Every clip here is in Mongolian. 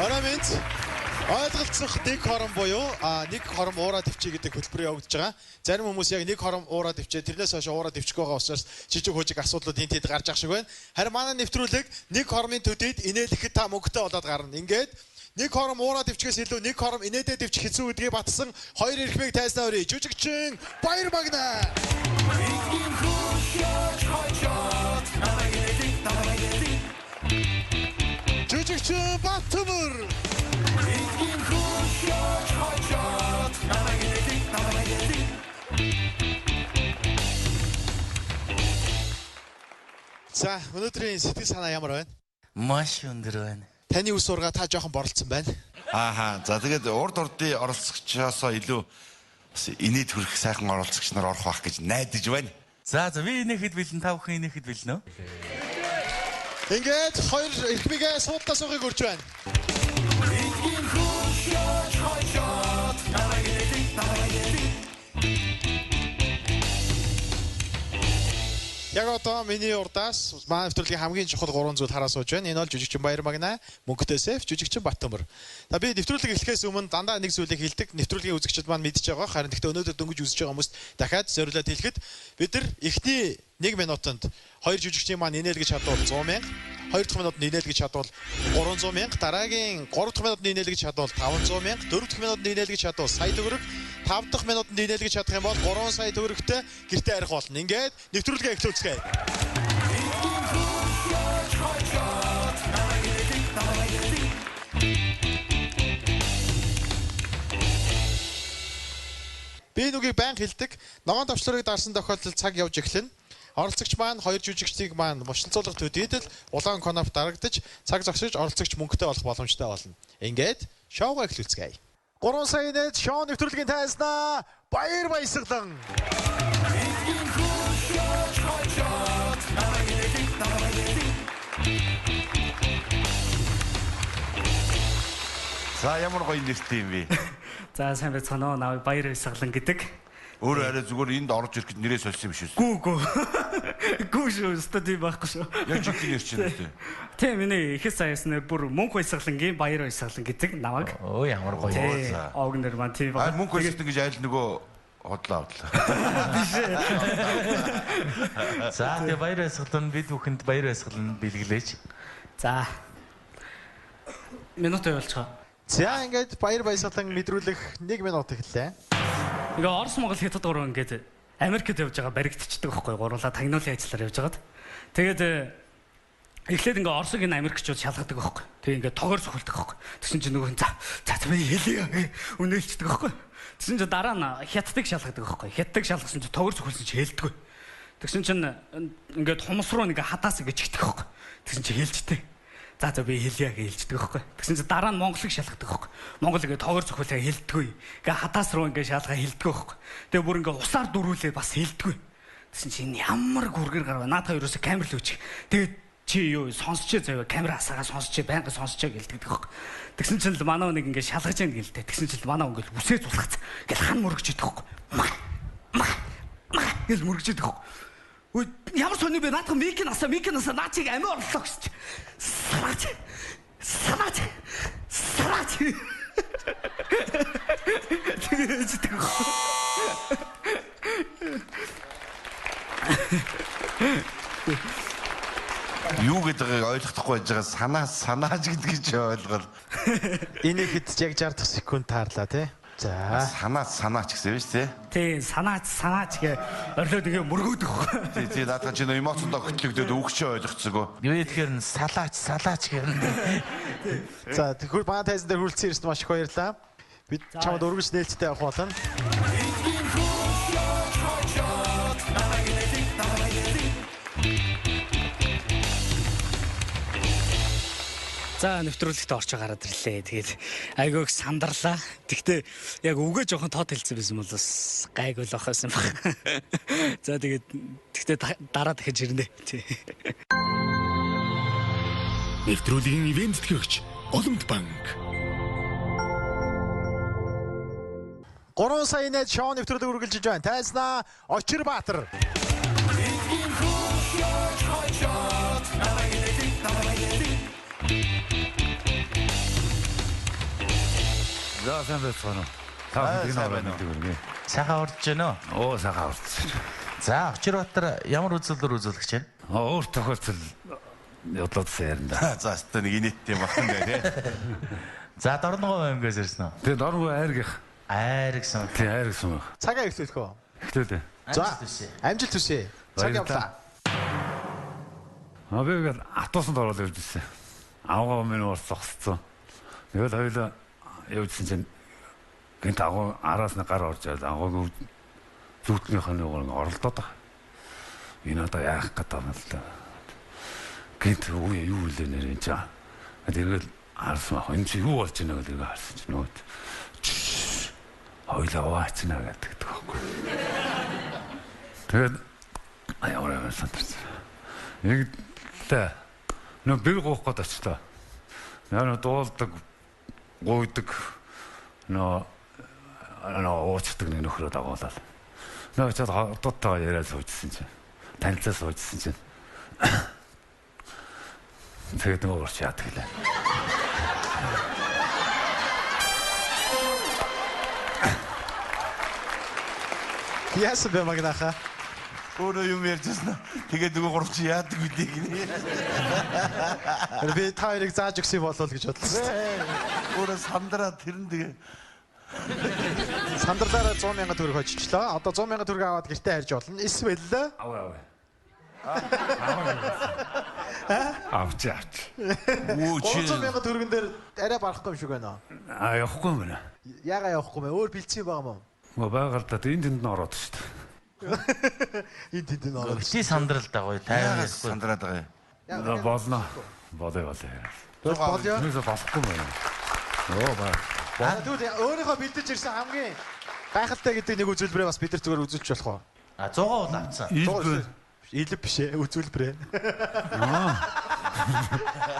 Ороймент ойлголцох нэг хором буюу нэг хором уураа төвчий гэдэг хөтөлбөр явагдаж байгаа. Зарим хүмүүс яг нэг хором уураа төвчээ тэрнээс хойш уураа төвчих байгаа учраас жижиг хужиг асуудлууд энэ тэд гарч ах шиг байна. Харин манай нэвтрүүлэг нэг хормын төдийд инээлэхэд та мөнгөтэй болоод гарна. Ингээд нэг хором уураа төвчгээс илүү нэг хором инээдээ төвчих хэцүү гэдгийг батсан хоёр эрхмийг тайзнаа өрөө. Жүжигчин Баяр Магна. Жүжигчин Баттөмөр. За, өнөөдрийн сэтгэл санаа ямар байна? Маш өндөр байна. Таны ус ургаа та жоохон боролцсон байна. Ааха. За тэгээд урд урдын оролцогчоосоо илүү бас инээд хүрэх сайхан оролцогч нар орох байх гэж найдаж байна. За би инээхэд бэлэн, та бүхэн инээхэд бэлэн үү? Ингээд хоёр эрхмигээ суудлаа суугыг өрж байна. Яг одоо миний урдаас манай нэвтрүүлгийн хамгийн чухал 3 зүйл хараа сууж байна. Энэ бол жүжигчин Баяр Магна, мөнгөтэй Сэф, жүжигчин Баттөмөр. За би нэвтрүүлэг эхлэхээс өмнө дандаа нэг зүйлийг хэлдэг. Нэвтрүүлгийн үзэгчид маань мэдж байгаа. Харин гэхдээ өнөөдөр дөнгөж үзэж байгаа хүмүүст дахиад зориулаад хэлэхэд бид нар эхний 1 минутанд хоёр жүжигчийн маань инээл гэж чадвал 100,000, 2 дахь минутанд инээл гэж чадвал 300,000, дараагийн 3 дахь минутанд инээл гэж чадвал 500,000, 4 дахь минутанд инээл гэж чадвал 1,000 төгрөг, 5 дахь минутанд инээл гэж чадах юм бол 3 сая төгрөгтэй гэртээ арих болно. Ингээд нэвтрүүлгээ эхлүүлцгээе. Би нүгийг байн хэлдэг. Ногоон товчлорыг дарсан тохиолдолд цаг явж эхлэнэ. Оролцогч маань хоёр жүжигчдийг маань мушилцуулах төдийдэл улаан коноп дарагдаж цаг зогсож оролцогч мөнгөтэй болох боломжтой болно. Ингээд шоугаа эхлүүлцгээе. 3 сая нээд шоу нэвтрүүлгийн тайзнаа Баяр Баясгалан. За ямар гоё нэртэй юм бэ? За сайн байцгаана уу. Наа Баяр Баясгалан гэдэг. Өөр арай зүгээр энд орж ирэхэд нэрээ сольсон юм биш үү? Гүү. Гүү шүү. Студи байхгүй шүү. Яг жигтэй нэр чинь үү? Тийм миний ихэс аяас нэр бүр Мөнх Баясгалангийн Баяр Баясгалан гэдэг намайг. Оо ямар гоё. Ог нэр маань тийм байна. Мөнх Баясгалан гэж айл нөгөө хотлоо. Биш. За тэгээ Баяр Баясгалан бид бүхэнд Баяр Баясгалан бэлгэлээч. За. Минут явуулчихаа. За ингээд Баяр Баясгалан мэдрүүлэх 1 минут эхэллээ. Ингээ Орос Монгол хятад гурван ингээд Америкт явж байгаа баригдчихдаг байхгүй гурлаа тагнуулын ажиллаар явж байгаад. Тэгээд эхлээд ингээ Оросыг энэ Америкчууд шалгадаг байхгүй. Тэгээ ингээ тоогоор сөхөлдөг байхгүй. Тэгсэн чинь нөгөө за би хэлье үнэлцдэг байхгүй. Тэгсэн чинь дараа нь хятадыг шалгадаг байхгүй. Хятадыг шалгасан чинь тоогоор сөхөлсөн чинь хэлдэггүй. Тэгсэн чинь ингээд хумс руу ингээ хадаас ингээ чигдэг байхгүй. Тэгсэн чинь хэлжтэй. За би хэлье гэж хэлждэг байхгүй. Тэгсэн чинь дараа нь Монголыг шалгадаг байхгүй. Монгол ингээ тоогоор зөвхөлөө хэлдэггүй. Ингээ хадаас руу ингээ шалгаа хэлдэг байхгүй. Тэгээ бүр ингээ усаар дөрүүлээ бас хэлдэггүй. Тэгсэн чинь ямар гүргэр гарва. Наадаа ерөөсө камер л үүчих. Тэгээд чи юу сонсчээ заяа камер асаагаа сонсчээ байнга сонсчээ гэлдэг байхгүй. Тэгсэн чинь манай нэг ингээ шалгаж яана гэлтэй. Тэгсэн чинь манай ингээ үсээ зулгац. Ингээл хан мөрөгч идэх байхгүй. Маа гэл мөрөгч идэх байхгүй. Ямар сони бэ? Наадах мик насаа наачиг амиа орлоо гэж. Санаач. Тэгэж тэг. Юу гэдгийг ойлгохгүй байж байгаа санаач гэдгийг ч ойлгол. Энийг хэд яг 60 дахь секунд таарлаа тий. За санаач гэсэн биз тий. Тий санаач гэ орлоод ингээ мөргөөдөх. Тий наадах чинь эмоцондоо хөтлөгдөд өгчөө ойлгоцсоо. Юу тэгэхээр салаач гэнэ. За тэгэхээр баа тайзан дээр хүрэлцэн ирсэн маш их баярлалаа. Бид чамд өргөж нээлттэй явах болно. За нэвтрүүлэгт орж гараад ирлээ. Тэгээд айгүйг сандарлаа. Тэгтээ яг үгээ жоохон тод хэлсэн байсан бол бас гайгүй л ахсан баг. За тэгтээ дараа дахиж ирнэ. Нэвтрүүлгийн ивент тэтгэгч Олонт банк. 3 сая нэ шоу нэвтрүүлэг үргэлжилж байна. Тайзнаа Очирбаатар. За сайн байцгаана уу. Та бүгд нэг нэг. Сайхан орж байна уу? Оо сайхан орж. За Очирбаатар ямар үзүүлэлтээр үзүүлэх гэж байна? Өөр тохиолдол бодлоодсан ярина да. За өстө нэг инээдтэй багтан гээ. За Дорногов аймгаас ирсэн үү? Тэгээ дорногов айргих. Айргсан. Тий айргсан баг. Цагаа ихлэх үү? Ихтэй. За амжилт хүсье. Цаг явлаа. Авиг автобусанд ороод ирдсэн. Авгаа минь уус зогсцсон. Тэгэл хоёлаа явжсэн чинь гинт агуу араас нь гар орж ирээд агууг зүутгэнийх нь оролдоод байгаа. Энэ одоо яах гэдэг юм л да. Гинт юу вэ нэр энэ чаа. Тэгээд харсан ах энэ чи юу болж байна гэдэг харсан чинь нөт. Хоёлаа ваачна гэдэг байхгүй. Тэгээд аяараа сандарсан. Нэг та нөө бэр гоох гээд очлоо. Яна дуулдаг гойдаг нөө уучдаг нэг нөхрөө дагуулаад. Нөө чад хотоотоо яриад суужсэн чинь. Танилцаа суужсэн чинь. Тэгээд нөгөө орч яадаг лээ. Яасан бэ магнаха? Өөрөө юм ярьжсэн. Тэгээд нөгөө гурав чи яадаг үдээ гинэ. Би та хоёрыг зааж өгсөн болов гэж бодлоо. Өөрөө сандраад тэрэн тэгээ Сандарлаараа 100,000 төгрөг хожичлоо. Одоо 100,000 төгрөг аваад гэртээ харж болно. Эсвэл Аваа. Авч. үү чи 300,000 төгрөгөн дээр арай барахгүй юм шиг байна. А явахгүй юм байна. Ягаа явахгүй мэ? Өөр бэлдсэн байгаа мó. Мө байгаад та энэ тэнд нь ороод шүү дээ. Энд тэнд нь ороод. Чи сандрал дагой тайван яагаас сандраад байгаа юм. Болно. Болоо. Болё. Нүсэ болохгүй юм байна. Оо ба. Тэгвэл өөрийнхөө бэлдэж ирсэн хамгийн гайхалтай гэдэг нэг үзүүлбэрээ бас бид нар зүгээр үзүүлж болох уу? А 100 бол авцсан. Илб биш ээ, үзүүлбэрээ.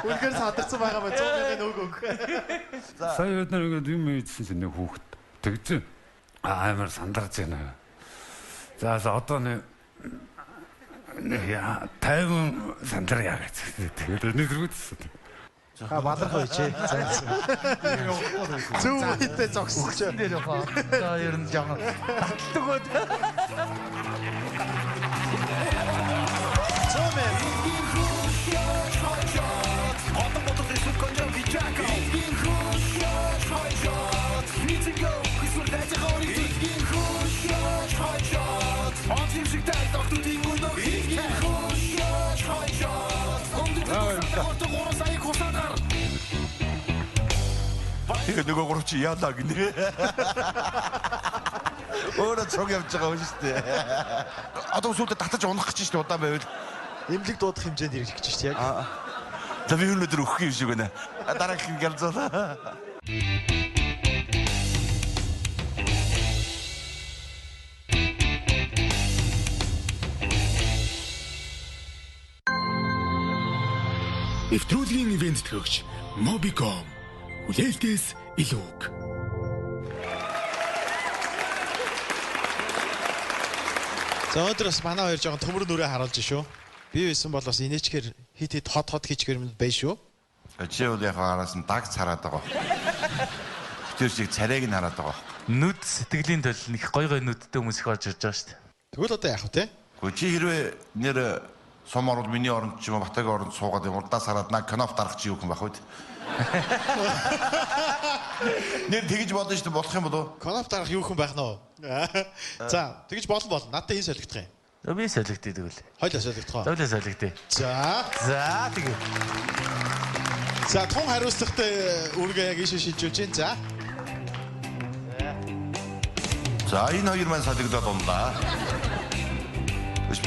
Үнэхээр сандарсан байгаа маа 100,000 өг. Сая бид нар ингээд юм ийдсэн чинь нэг хүүхэд тэгж амар сандарч байна. За одоо нэг яа 50 сандарья гэж. Тэгээд нэг зүрхсэн. Баларх байчээ. Зүв үедээ зогсож Нэр яхаа. За ер нь жаахан татдаг бод. Тэгээд нөгөө гурав чи яалаа гинэ. Өөрөө цог явж байгаа юм шүү дээ. Одоо сүүлдээ татаж унах гэж шүү дээ удаан байвал. Имлэг дуудах хэмжээнд ирэх гэж шүү дээ яг. За би өнөөдөр өгөх юм шиг байна. Дараагийн гэлзуулаа. Нэвтрүүлгийн ивент төгч Mobicom. Хүлээлтээс илүүг. За өнөөдөр бас манай хоёр жоохон төмөр нүрээ харуулж шүү. Би байсан бол бас инээчгээр хит хот хийчихэр юм байна шүү. Чи бол яг араас нь даг цараад байгаа. Тэр шиг царайг нь хараад байгаа. Нүд сэтгэлийн төлөв их гой нүдтэй хүмүүс их орж ирж байгаа шүү дээ. Тэгвэл одоо яах вэ те? Гэхдээ чи хэрвээ нэр сум орнд миний оронд ч юм уу Батайгийн оронд суугаад юм урдаас хараад наа кноп дарах чи юу юм байх вэ? Нэр тэгж болно шүү дээ болох юм болов? Коноп дарах юу хүн байх нь вэ? За тэгж болно. Надад энэ солигдох юм. Би солигдъя тэгвэл. Хойлоо солигдох уу? Хойлоо солигдъя. За тэгээ. За тун хариуцлагатай үргээ яг ийшээ шилжүүлж чинь. За энэ хоёр маань солигдоод унлаа.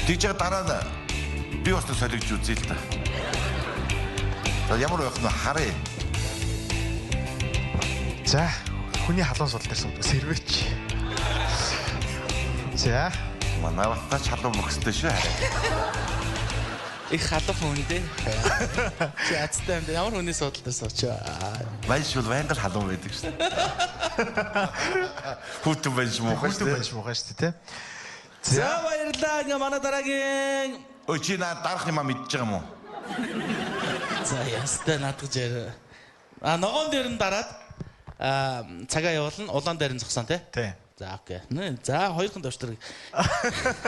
Тэгж дараа нь би бас солигдож үзье л та. За ямар байх нь харъя. За хүний халуун сул дээр суудаг сэрвэч. За манай баттай чалуу мөхстэй шүү хараа. Их халуухан хүн дээ. Чи азтай юм дээ. Ямар хүний судалтай сууч. Баяж бол байнга л халуун байдаг шүү дээ. Хүүтэн байж муухай шүү дээ. шүү дээ, тий. За баярлалаа. Ингээ манай дараагийн Өө чи наа дарах юм мэдж байгаа юм уу? за ястай наадгаж яа. Ногоон дээр нь дараад цагаа явуулна. Улаан дээр нь зогсон тий. Тий. За окей. За хоёрхан төвчтөр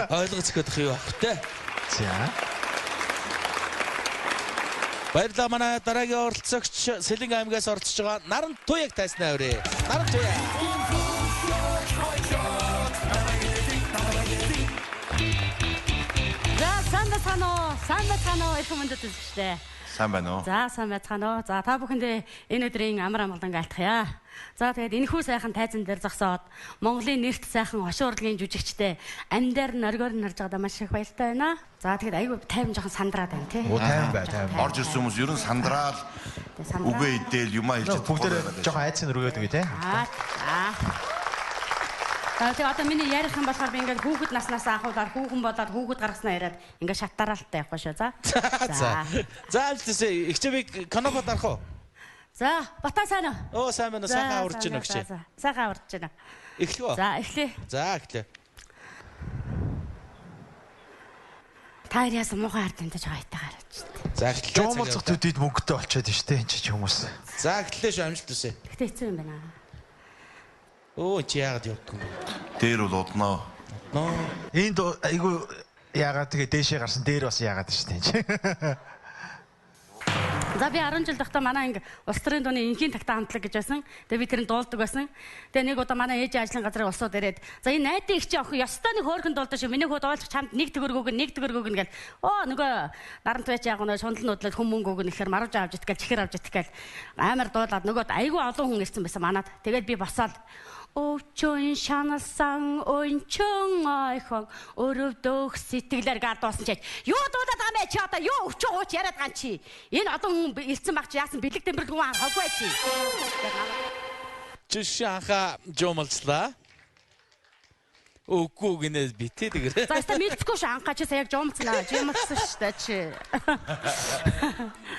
ойлгож өгөх юу ах тий. За. Баярлалаа манай дараагийн оролцогч Сэлэнг аймгаас оролцож байгаа Наран Туяг тайснаа өрөө. Наран Туяг. За сайн байна уу их хүндэт үзэгчтэй. Сайн байна уу? За сайн байна уу. За та бүхэндээ энэ өдрийн амар амгалан айлтгая. За тэгээд энэхүү сайхан тайзан дээр зогсоод Монголын нэрт сайхан хошин урлагийн жүжигчтэй амьдаар нь оргоор нь харж байгаадаа маш их баяртай байна. За тэгээд айгүй тайван жоохон сандраад байна тий. Тайван бай. Орж ирсэн хүмүүс ер нь сандраал үгээ идээл юмаа хэлж бүгдээ жоохон айцсан өргөөд өгөө тий. Тэгээд одоо миний ярих юм болохоор би ингээд хүүхэд наснаас ахуулаад хүүхэн болоод хүүхэд гаргаснаа яриад ингээд шатаралтай явахгүй шүү. За. За альтсээ ихчээ би канапа дарах уу? За, Батаа сайн уу? Оо сайн байна. Сайхан аварч байна өгчээ. Сайхан аварч байна. Эхлэх үү? За, эхлэе. За, эхлэе. Та яасан муухай ард амтаж байгаа айтайгаар авч штэ. За, эхлэе. Жоомолцох төдийд мөнгөтэй болчиход байна штэ энэ ч хүмүүс. За, эхлэе шүү амжилт хүсье. Гэтэ хэцүү юм байна. Оо чи яагаад явдгүй юм бэ? дээр бол уднаа. Энд айгу яагаад тэгээ дээшээ гарсан дээр бас яагаад штэ энэ. За би 10 жил дахта манай инг улс төрийн дууны инхийн тагтаа хамтлаг гэж байсан. Тэгээ би тэрэн дуулдаг байсан. Тэгээ нэг удаа манай ээж ажлын газрын улсууд ирээд за энэ найдын их чи охин ёстой нэг хөөрхөн дуулдаг шүү. Миний хүүд оолч чамд нэг төгрөгөг гэл. Оо нөгөө наран туяч яг нөө шунал нуудлаад хүм мөнгөг нь ихээр маруулж авч итгэл чихэр авч итгэл амар дуулаад нөгөөд айгүй олон хүн ирсэн байсан манад. Тэгээд би босоод Өвчөн шаналсан өнчөн айхон өрөвдөх сэтгэлээр гадуусан чиж юу дуулаад байгаа юм бэ чи одоо юу өвчөө ууч яриад байгаа чи энэ одоо хүн ирсэн баг чи яасан бэлэг тэмбэрг хүн хавгүй чи Жишээ анхаа жомолцлаа. Үгүй гинэ битээ тэгэр. За яста мэдхгүй ш анхаа чи сая яг жомолцлаа жомолцсон ш та чи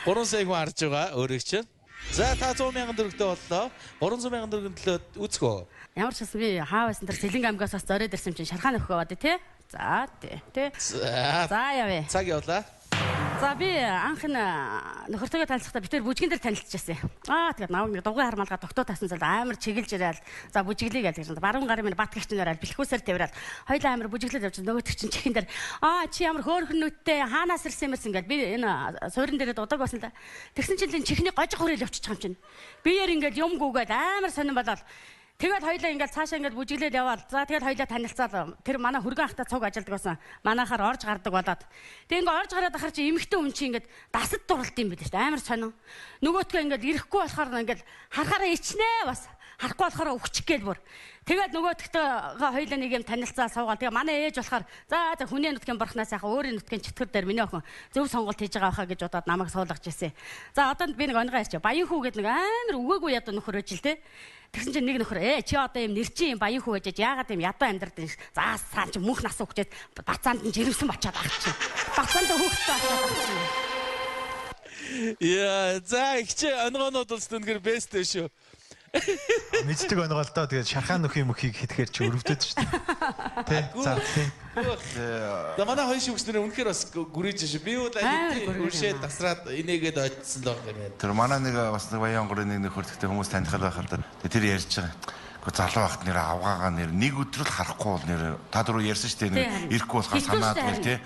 3 сая хүн харж байгаа өөрийг чинь. За та 100,000 төгрөгтэй боллоо. 300,000 төгрөгийн төлөө үүсэх үү? Ямар ч бас би хаа байсан тэр Сэлэнг аймгаас бас зориод ирсэн чинь шархаа нөхөө бод тий. За тий. За явъя. Цаг явлаа. За би анх нөхөртөөгөө танилцахдаа битэр бүжгэн дээр танилцчихсан. Тэгээд наваг нэг дугуй хармалгаа тогтоо тасан зал амар чигэлж ирээл за бүжиглэе гэж байна. Баруун гарын минь бат гихчнээр айл бэлхүүсээр тавираад хоёлаа амар бүжиглээд явж нөгөөтг чинь чихэн дээр чи ямар хөөрхөн нүдтэй хаанаас ирсэн юмсэн ингээд би энэ суурин дээрээ дудаг байсан л да. Тэгсэн чинь энэ чихний гожиг хүрээл явчих юм чинь. Биеэр ингээд юм гүгээд амар сонирн болоод тэгээд хоёлаа ингээд цаашаа ингээд бүжиглээд яваад за тэгээд хоёлаа танилцаад тэр манай хөргөн ахтай цуг ажилдаг байсан. Манайхаар орж гардаг болоод тэгээд ингээд орж гараад ахаар чи эмэгтэй хүн чи ингээд дасад дурлалт юм байл шүү дээ. Амар сонин. Нөгөөтгөө ингээд ирэхгүй болохоор ингээд харахаараа ичнэ бас. Харахгүй болохоор өвчих гээл бүр. Тэгээд нөгөөдгтөө хоёлаа нэг юм танилцаа суугаал. Тэгээ манай ээж болохоор за хүний нутгийн борхнаас яхаа өөрийн нутгийн чөтгөр дээр миний охин зөв сонголт хийж байгаа хаа гэж бодоод намайг суулгаж ирсэн. За одоо би нэг онгоо ярьчих. Баян хүү гэдэг нэг амар өгөөгүй ядуу нөхөр өжил те. Тэгсэн чинь нэг нөхөр чи одоо юм нэрчин юм баян хүү ээжэж яагаад юм ядуу амьдрал энэ за саан чи мөнх нас өгчээд бацаанд нь жирэмсэн бачаад ах чи. Бацаанд хөөхтэй очоод ах чи. Яа за ихч онгоонууд бол зүнгээр бэст шүү. Мэддэг онгоо л доо тэгээд шархаа нөхий мөхийг хэдгээр чи өрөвдөд шүү дээ. Тэ. За тийм. За манай хоёр шүүгчнэр үнэхээр бас гүрийж шүү. Би бол үршээ тасраад инээгээд очсон л байгаа юм. Тэр манай нэг бас нэг баян онгорын нэг нөхөртөгтэй хүмүүс танихал байхад тэр ярьж байгаа. Гэхдээ залуу байхад нэр авгаагаа нэр нэг өдөр л харахгүй бол нэр та дөрөв ярьсан шүү дээ. Ирэхгүй болохоор санаад байл тий.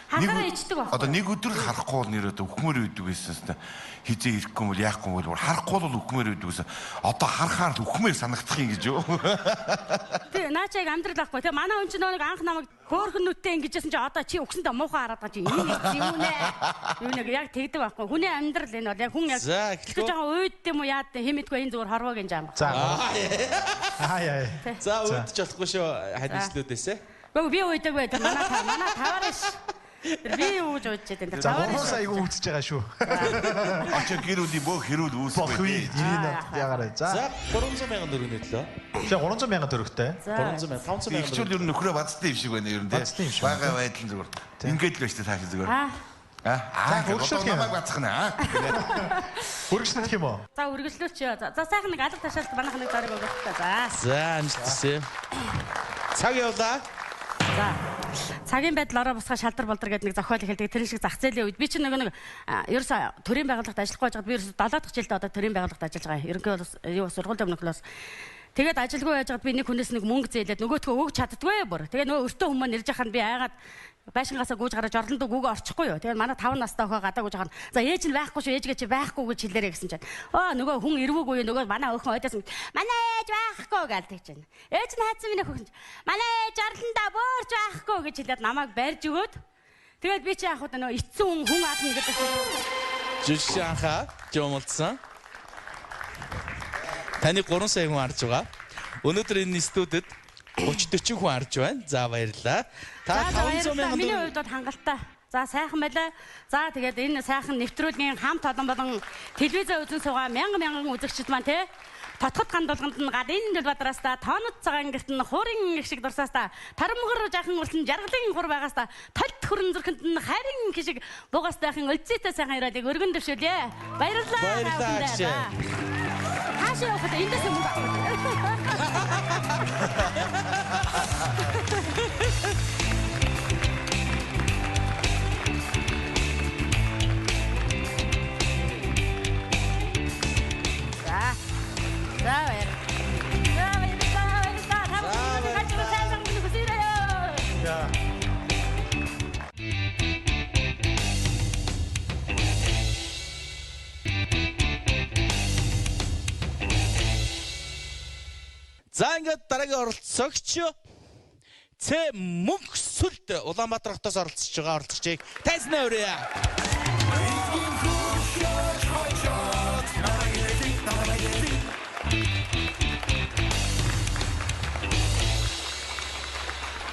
Одоо нэг өдөр л харахгүй бол нэр одоо өхмөр үйдэг гэсэн хэвээр хизээ ирэхгүй бол яахгүй бол харахгүй бол өхмөр үйдэг гэсэн. Одоо харахаар л өхмөр санагдах юм гэж юу. Тэг наачааг амьдрал ахгүй. Тэг манай хүн чинь нэг анх намайг хөөрхөн нүдтэй ингэжсэн чи одоо чи өгсөндөө муухай хараад байгаа чи юм үнэ. Юу нэг яг тэгдэг байхгүй. Хүний амьдрал энэ бол яг хүн яг тэгж байгаа уйд юм уу яад хэмэдгүй энэ зүгээр хорвоо гинж аам. За. За уйдч болохгүй шүү хадислүүдээс. Гөө би уйдаг бай. Манай таваарш. Би ууж уйчээд энэ. За хүмүүс айгу үзэж байгаа шүү. Очоо гэрүүлийн бүх хэрүүл үүсвэ. Ягараа. За 300,000 төгрөг төлөө. Тэгээ 300,000 төгрөгтэй. 300,000 500,000. Ихчүүл ер нь нөхрөө бацтай юм шиг байна ер нь тий. Бага байдал зүгээр. Ингээд л байж та тааш зүгээр. Хөргөжлөх юм. намайг бацхна. Хөргөжлөх юм уу? За үргэлжлүүлч. За сайхан нэг алга ташаалт манайх нэг зарыг өгөх та. За амжилт хүсье. Цаг явлаа. За. Цагийн байдал ороо босгоо шалдар болдор гэдэг нэг зохиол хэлдэг. Тэр шиг зах зээлийн үед би чинь нэг ерөөс төрийн байгууллагад ажиллахгүй байжгаад би ерөөс 7 дахь жилдээ одоо төрийн байгууллагад ажиллаж байгаа. Ерөнхий бол юу сургуулийн өмнөхлөөс тэгээд ажилгүй байжгаад би нэг хүнээс нэг мөнгө зээлээд нөгөөтгөө өгч чаддгүй бүр. Тэгээд нөгөө өртөө хүмүүс нэрж яхад би айгаад байшингаасаа гүйж гараад жорлонд үгөө орчихгүй юу. Тэгээд манай 5 настай охин гадаа гүйж хаана. За ээж нь байхгүй шүү. Ээжгээ чи байхгүй гэж хэлээрэй гэсэн чинь. Нөгөө хүн ирвүүгүй нөгөө манай охин ойдоос манай ээж байхгүй гэлдэг чинь. Ээж нь хайцсан миний хөхөн. Манай ээж жорлондоо буурч байхгүй гэж хэлээд намайг барьж өгөөд. Тэгээд би чи яах вэ нөгөө эцсийн хүн аадна гэдэг. Жишээ анхаа жомолцсон. Таны 3 сая хүн харж байгаа. Өнөөдөр энэ студид 30-40 хүн харж байна. За баярлалаа. Та 500 мянган миний хувьд бол хангалттай. За сайхан байлаа. За тэгээд энэ сайхан нэвтрүүлгийн хамт олон болон телевизээ үзэн суугаа мянган үзэгчид маань те Тотхот ганд болгонд нь гадын Улбадраас та тоонод цагаан гэрт нь хуурин их шиг дурсаас та тарамгар жаахан урсан жаргалын хур байгаас та толт хөрөн зүрхэнд нь харин их шиг бугаас тайхан өлзийтэй сайхан ирэлийг өргөн дэвшүүлье. Баярлалаа. Хаашаа явах вэ? Эндээс юм байна. За ингээд дараагийн оролцогч Цэ Мөнхсүлд Улаанбаатар хотоос оролцож байгаа оролцогчийг тайзнаа өрье.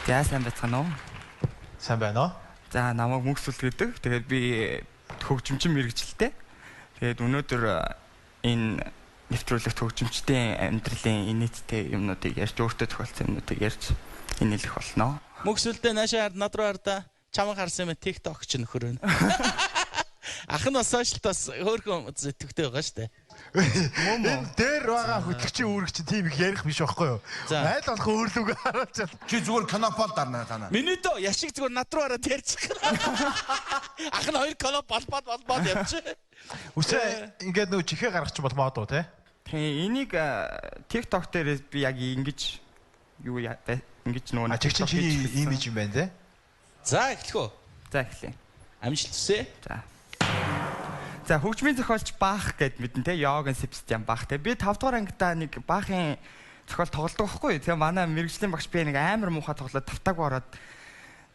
За сайн байцгаана уу? Сайн байна уу? За намайг Мөнхсүлд гэдэг. Тэгээд би хөгжимчин мэрэгчлээ. Тэгээд өнөөдөр энэ нэвтрүүлэгт хөгжимчдийн амьдралын инээдтэй юмнуудыг ярьж өөртөө тохиолдсон юмнуудыг ярьж инээлэх болно. Мөнхсүлдээ наашаа над руу хардаа чамайг харсан юм TikTok ч нөхөр байна. Ах нь бас сошиалтаас хөөрхөн зэтгтэй байгаа шүү дээ. Энэ дээр байгаа хөтлөгчийн үүрэг чинь тийм их ярих биш байхгүй юу? Айл болох өөрлөгөө харуулж байна. Чи зүгээр канапол дарна танаа. Миний дөө яшиг зүгээр над руу хараад ярьчих. Ах нь 2 канапол болбоод явчих. Үсээ ингээд нөө чихээ гаргачих болмоо доо те. Тэгээ энийг TikTok дээр би яг ингэж юу ингэж нөгөө чиг чинь имиж юм байна те. За эхлэх үү? За эхлэе. Амжилт хүсье. За хөгжмийн зохиолч Бах гэд мэдэн те Йоганн Себастьян Бах те би 5 дугаар ангидаа нэг Бахын зохиол тоглодог байхгүй. Тэгээ манай мэрэгжлийн багш би нэг амар муухай тоглоод тавтаагүй ороод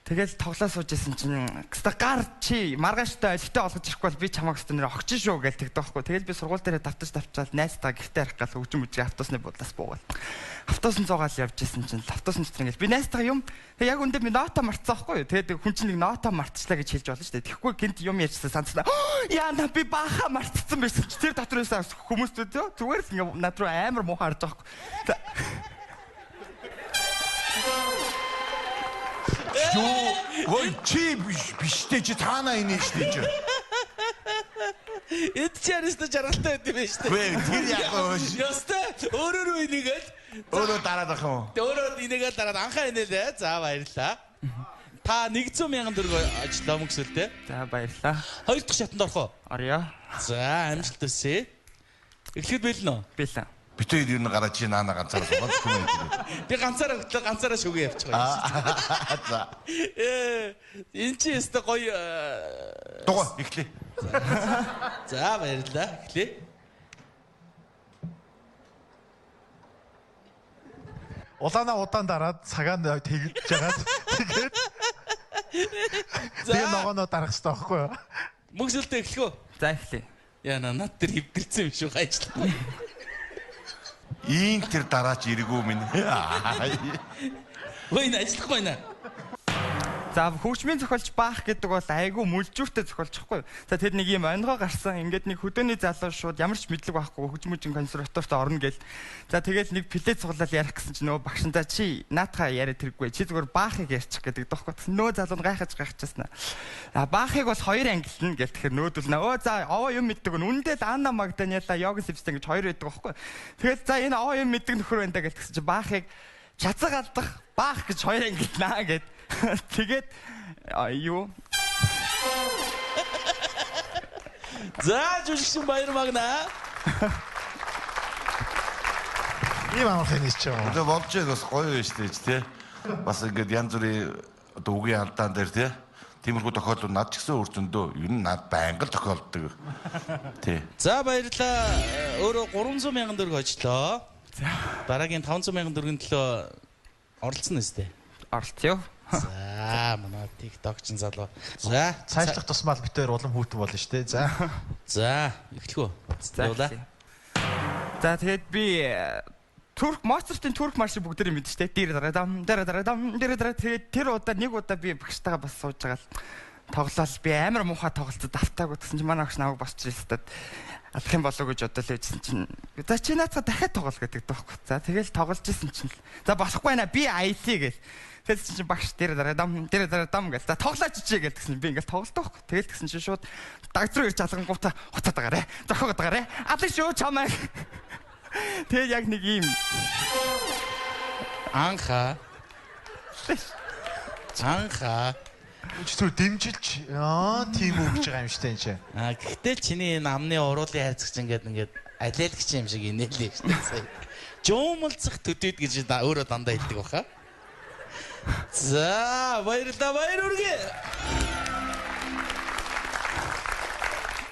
тэгэл тоглоо сууж исэн чинь гар чи маргааштай өлтөө олгож ирэхгүй бол би чамайг өстө нэр огч шүү гэж тэгдэг байхгүй. Тэгэл би сургууль дээр давтаачаал найзтайгаа гэртээ харах гал хөгжим үзээ автобусны бодлоос буугаад. Автобусны цуугаал явж исэн чинь автобусны дотор ингээл би найзтайгаа юм тэг яг үндэ би нота мартсан байхгүй. Тэгээд хүн чинь нэг нота мартчлаа гэж хэлж болно шүү дээ. Тэгэхгүй гинт юм ярьсан санацлаа. Яа на би баха мартсан байсан чи тэр дотроос хүмүүстүүд зүгээр л ингээ над руу амар муухай харж байгаа байхгүй. Ой чи биштэй чи таана инеж тийж. Эд чарista жаргалтай байд юм байна шүү дээ. Тэр яг оо. Ястай өөрөөр инегээл өөрөө дараад ах юм. Өөрөөр инегээл дараад анхаа инээлээ. За баярлалаа. Та 100 мянган төгрөг ажиллаа мөнгөсөлтэй. За баярлалаа. 2 дахь шатанд орох уу? Орё. За амжилт хүсье. Эхлэхэд бэлэн үү? Бэлэн. Битээ юу гараад чи наана ганцаараа суугаад юм. Би ганцаараа шүгэ явчих байгаа. За. Энэ чи өстө гоё дугаа эхлэе. За баярлалаа. Эхлэе. Улаанаа удаан дараад цагаан тэгж жагаад тэгээд тэгээ ногооноо дарах хэрэгтэй байхгүй юу? Мөнгөсөлтөө эхлэх үү? За эхлэе. Яна над тэр хөвдөрцөн юм шүү гайчлаа. Ийн тэр дараач иргүү минь. Ой энэ ажиллахгүй байна. За хөгжмийн зохиолч Бах гэдэг бол айгүй мүлжүүртэй зохиолч хгүй. За тэр нэг юм онгоо гарсан. Ингээд нэг хөдөөний залуу шууд ямар ч мэдлэг байхгүй хөгжмөжин консерваторт орно гэл. За тэгэл нэг плет цуглал ярих гэсэн чинь нөгөө багш за чи наатахаа яриад тэргүй. Чи зүгээр Бахыг ярьчих гэдэг тоххой. Нөө залуу гайхажсна. А Бахыг бол 2 ангилна гэл тэгэхээр нөөдөл нөө за овоо юм мэддэг нь үндэл Анна Магданиела Йоган Сипстен гэж 2 байдаг байхгүй. Тэгэл за энэ овоо юм мэддэг нөхөр байна да гэл тэгсэн чи Бахыг чацаг алдах Бах гэж 2 ангилнаа гэд. Тэгээд юу За жүжигчин Баяр Магна. Ийм амархан нийс ч юм. Одоо болж байгаа бас гоё байж тээ тий. Бас ингээд янз бүрийн одоо үгийн алдаан дээр тий. Тиймэрхүү тохиолдол над ч гэсэн үр зөндөө ер нь над байнга л тохиолддог. Тий. За баярлалаа. Өөрөө 300 мянган төгрөг хожлоо. За дараагийн 500 мянган төгрөгийн төлөө оролцсон нэстэй. оролцъё. За манай TikTok-чин залуу. За цаашлах тусмал битээр улам хүүтэн болно шүү дээ. За. За эхлэх үү? Явуулаа. За тэгээд би Турк Моцартын турк маршийг бүгдээрээ мэдэн штэ. Дэр тэгээд тэр удаа нэг удаа би багштайгаа бас сууж байгаа л тоглол би амар муухай тоглолцод автаагүй гэсэн чинь манай багш намайг босч ирсэн. Алах юм болоо гэж бодол явжсэн чинь за чи наацаа дахиад тоглол гэдэг тоххой. За тэгэл тоглож исэн чинь за болохгүй наа би IT гэл. Тэгэл чинь багш дэр дам гэл. За тоглооч чи гэл гэсэн би ингээл тоглолт байхгүй. Тэгэл тэгсэн чинь шууд дагц руу ирж алгангуудаа хуцаад байгаарэ. Зохиогод байгаарэ. Алах шүү чамаа. Тэгээд яг нэг юм анха Өчтөр дэмжилж тийм өгч байгаа юм штэ энэ чинь. Гэхдээ чиний энэ амны уруулын хайрцагч ингээд алиалагч юм шиг инээлээ штэ. Жуумалцах төдөд гэж өөрөө дандаа хэлдэг баха. За баярлалаа баяр үргэ.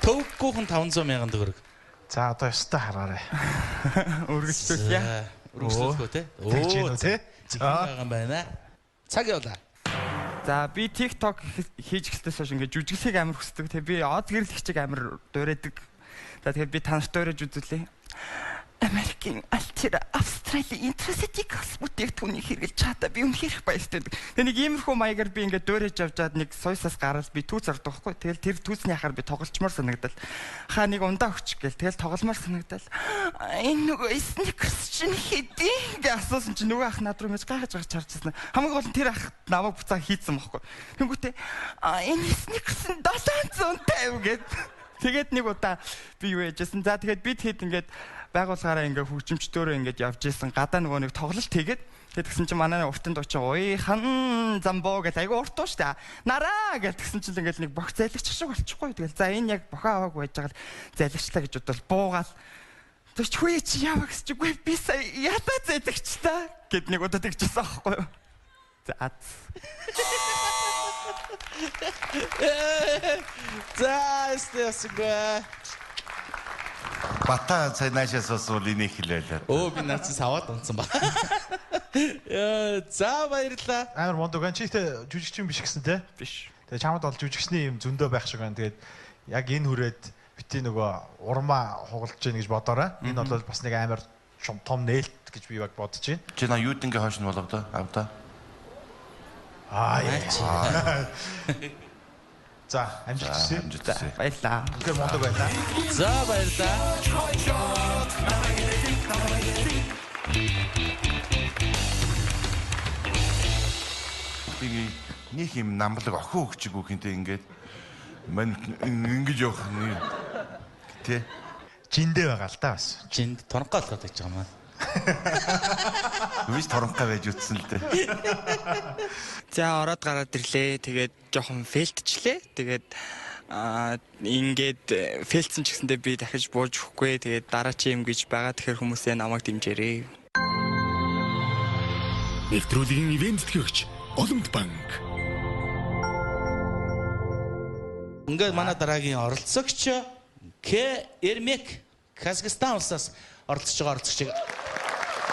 Төвгүйхэн 500 мянган төгрөг. За одоо ёстой хараарай. Өргөжлүүлье. Өргөжлүүлэх үү те? Тэгж гин үү те? байгаа юм байна. Цаг явуулаа. За би TikTok хийж эхэлснээс хойш ингээд жүжиглэхийг амар хүсдэг. Тэгээ би од гэрлэгчийг амар дуурайдаг. За тэгээд би танарт дуурайж үзүүлье. Америкийн Альтира Австралийн Интерсити космотик түүний хэрэглэж чадаа би үнэхээр баяртай. Тэгээ нэг иймэрхүү маягаар би ингээд дуурайж авчаад нэг сойсаас гараад би түүц ордог байхгүй. Тэгэл тэр түүцний хахаар би тоглолчмоор санагдал. Хаа нэг ундаа өгч гээл тэгэл тоглолмоор санагдал. Энэ нөгөө сникерс чинь хэдий гэж асуусан чинь нөгөө ах над руу мэж гайхаж харчихсан. Хамгийн гол нь тэр ах намайг буцаа хийцэн байхгүй. Тэнгүүтээ энэ сникерс нь 750 гэд. Тэгээд нэг удаа би юу яжсэн. За тэгээд бид хэд ингээд байгууллагаараа ингээ хөгжимчдөөрөө ингээд явж исэн гадаа нөгөө нэг тоглолт хийгээд тэгсэн чинь манай уртын дуучин уйхан замбоо гэж айгу урт уу штэ нараа гэж тэгсэн чинь ингээд нэг бохи зайлагч шиг болчихгүй тэгэл за энэ яг бохоо аваагүй байж байгаа л зайлагчлаа гэж бодвол буугаал тэгч хүү чи яаваа гэж чигүй би сая ятаа зайлагч та гэд нэг удаа тэгчихсэн аахгүй юу за эстэсгэ Бата цай наашаас бол энийг хэлээлээ. Оо би наац саваад унтсан ба. За баярлаа. Амар мундаг гэн чигтэй жүжигчин биш гэсэн те? биш. Тэгээ чамд бол жүжигчний юм зөндөө байх шиг байна. Тэгээд яг энэ хүрээд бити нөгөө урмаа хугалж гин гэж бодоорой. Энэ бол бас нэг амар том нээлт гэж би яг бодож байна. Чи на юудингийн хойш нь болгодоо авда. За амжилт хүсье. Баярлаа. Үнэхээр мундаг байна. За баярлаа. Би нэг юм намблаг охин өгчгүй хинтээ ингээд мань ингэж явах нэг тий Жиндээ байгаа л да бас. Жинд торонхой болгоод байж байгаа маа. Үгүй торонхой байж утсан л дээ. За ороод гараад ирлээ. Тэгээд жоохон фейлтчлээ. Тэгээд ингээд фейлцсэн ч гэсэндээ би дахиж бууж өгөхгүй. Тэгээд дараа чи юм гэж байгаа. Тэгэхээр хүмүүсээ намайг дэмжээрэй. Нэвтрүүлгийн ивент төгч Олимп банк. Ингээд манай дараагийн оролцогч К Эрмек Казахстан улсаас оролцож байгаа оролцогчийг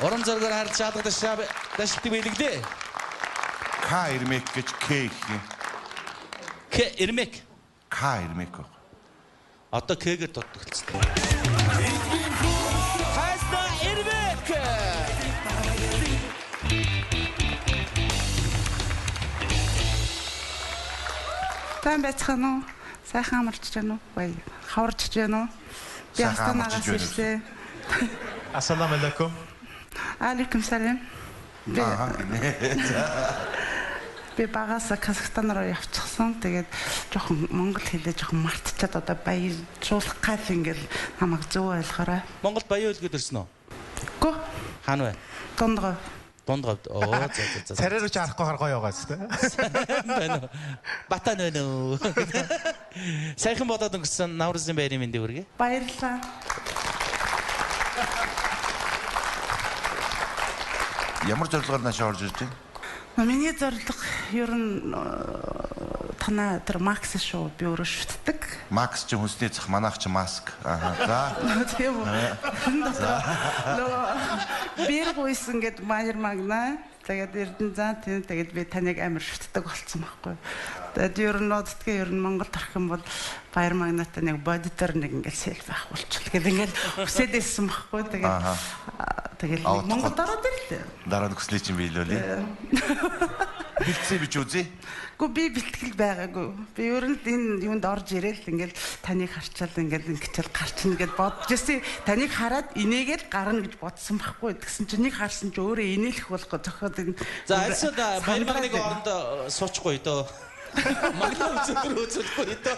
уран зоригоор харж чаддаг дашилтыг биелэгдээ. К Эрмек гэж К их юм. К Эрмек. К Эрмек. Одоо К-гээр дутагдчихсан. Хайста Эрмек. Сайн байцгаана уу? Сайхан амарч байна уу? Бай. Хаварч байна уу? Би Астанагаас ирсэн. Ассаламу алейкум. Алейкум салам. Би багаас Казахстан руу явчихсан. Тэгээд жоохон монгол хэлээ жоохон мартчихад одоо баярлуулах гал ингээл намайг зөв ойлгоорой. Монгол баян үлгээд ирсэн үү? Гү. Хаана вэ? Дундгой. Дундгой. Оо за. Царайруу ч арахгүй харгаа яваас тэ. Байна уу? Батан байна уу? Сайхан болоод өнгөрсөн Наврузын баярын мэндийг хүргэе. Баярлалаа. Ямар зорилгоор наашаа орж ирж байна? Миний зорилго ер нь танаа тэр Макс шүү би өөрөө шүтдэг. Макс ч хүнсний цах, манайх ч маск. За. Тийм үү. Бэр гойсон гэд баяр магнаа. Тэгээд Эрдэнэ заа тийм тэгээд би таныг амар шүтдэг болсон байхгүй. Тэгээд ер нь ноддгийн ер нь Монгол тарах юм бол баяр магнаатай нэг бодитор нэг ингээл селфи авахулчихл гэдэг ингээл хүсээд байсан байхгүй. Тэгээд Монгол дараад ирлээ. Дараа нь хүслээ чинь биелүүлээ. Бэлтсээ бич үзье. Гү би бэлтгэл байгаагүй. Би ер нь энэ юунд орж ирээл ингээл таныг харчаал ингээл ингэчэл гарчна гэд бодож ирсэн. Таныг хараад инээгээл гарна гэж бодсон байхгүй. Тэгсэн чинь нэг харсан чи өөрөө инээлэх болох зохиод энэ. За альсад баяр магныг оронд суучихгүй дөө. Магнаа үзүүлэхгүй дөө.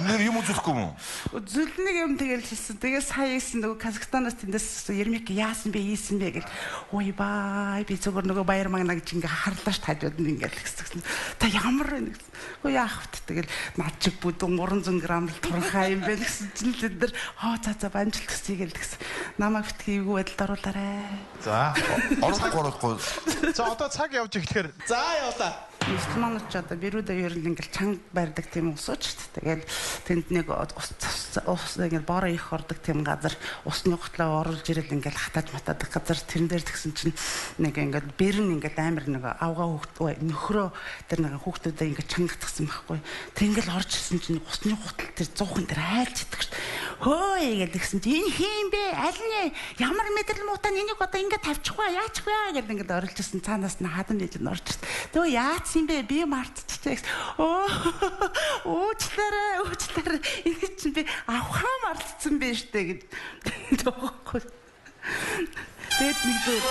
Нэр юм үзүүлэхгүй юм уу? Зүлнийг юм тэгэл хэлсэн. Тэгээ сая ийсэн нөгөө Казахстанаас тэндээс Ермик яасан бэ ийсэн бэ гэл. Ой бай би зөвхөн нөгөө баяр магнаа гэж ингээ харлааш тажууд нь ингээл гэсэн. Та ямар вэ гэсэн. Ой яах вэ тэгэл над чиг бүдэн 300 г л туранхаа юм бэ гэсэн чинь л тэд нар за амжилт хүсье гэл гэсэн. Намайг битгий эвгүй байдалд оруулаарай. За. Орохгүй. За одоо цаг явж эхлэхээр за явлаа. Мусульманууд ч одоо бирүүдэ ер нь ингээл чанга барьдаг тийм усууч шүү дээ. Тэгэл тэнд нэг ус ингээл бороо их ордог тийм газар усны готлоо оруулж ирэл ингээл хатааж матаадаг газар тэрэн дээр тэгсэн чинь нэг ингээл бэрн ингээл амар нэг авгаа хүүхд нөхрөө тэр нэг хүүхдүүдээ ингээл чангагдсан байхгүй. Тэг ингээл орж ирсэн чинь усны готл тэр 100хан дээр айлж идэг шүү дээ. Хөөе гэдэг тэгсэн чинь энэ хийм бэ? Аль нь ямар мэдрэл муутай энийг одоо ингээд тавьчих вэ? Яачих вэ гэдэг ингээд орилж ирсэн цаанаас нь хадан нээж нь орж ирсэн. Тэгвэл яац юм бэ? Би мартчихсан. Уучлаарай. Энэ чинь би авхаа мартсан бэ штэ гэж тоохгүй. Тэт нэг зүйл.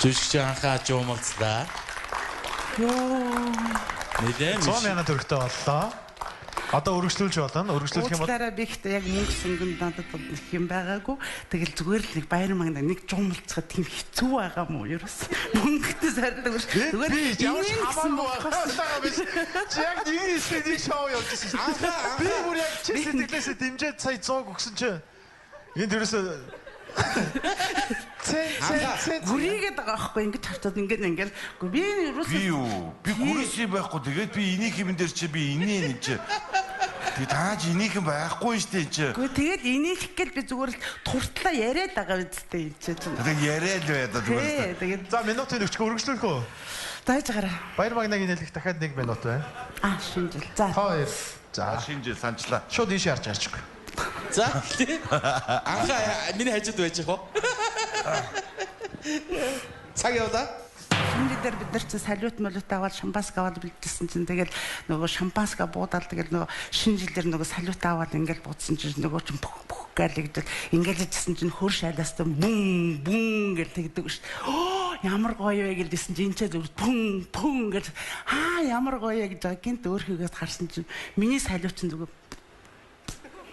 Жүжигч анхаа жуумалцлаа. Мэдээ. 100,000 төгрөгтэй боллоо. Одоо өргөжлүүлж болно. Өргөжлүүлэх юм бол Уучлаарай би ихтэй яг мөнгө сүнгэн надад их юм байгаагүй. Тэгэл зүгээр л нэг баяр магнаа нэг жумалцахад тийм хэцүү байгаа мó ерөөс. Мөнгөтэй сардаг биш. Зүгээр ямар хамаагүй байгаа биш. Чи яг нэг шоу явуулж ирсэн. Би бүр яг чи сэтгэлээсээ дэмжиж сая 100 өгсөн чи. Энд ерөөсөө Гүрийгээд байгаа байхгүй ингэж харцаад ингээл би ерөөсөө би юу? Би гүрээсээ байхгүй. Тэгээд би энийг хэмэн дээр чи би инээ нэг чи. Тэгээд тааж энийг байхгүй штэ чи. Гэхдээ тэгээд энийг гэл би зүгээр л туртлаа яриад байгаа үстэй энэ чи. Тэгээд яриад л байда зүгээр. Тэгээд за минутын өгч өргөжлүүлэх үү? Тааж гараа. Баяр магнагийн нэлэх дахиад 1 минут байна. Шинжил. За. 2. За шинжил санчлаа. Шууд ийш харж гарчихгүй. За анхаа миний хажууд байж яг уу. Цаг явлаа. Шинжил дээр бид нар ч салют молют аваад шампанск аваад бэлдсэн чинь тэгэл нөгөө шампанска буудаал тэгэл нөгөө шинжил дээр нөгөө салют аваад ингээл буудсан чинь нөгөө ч бүх галигдэл ингээл ижсэн чинь хөр шайлаастай бүн гэл тэгдэг ш. Ямар гоё вэ гэлдсэн чинь энэ ч зүр бүн гэл ямар гоё гэж гинт өөрхийгөөс харсан чинь миний салют чинь зүгээр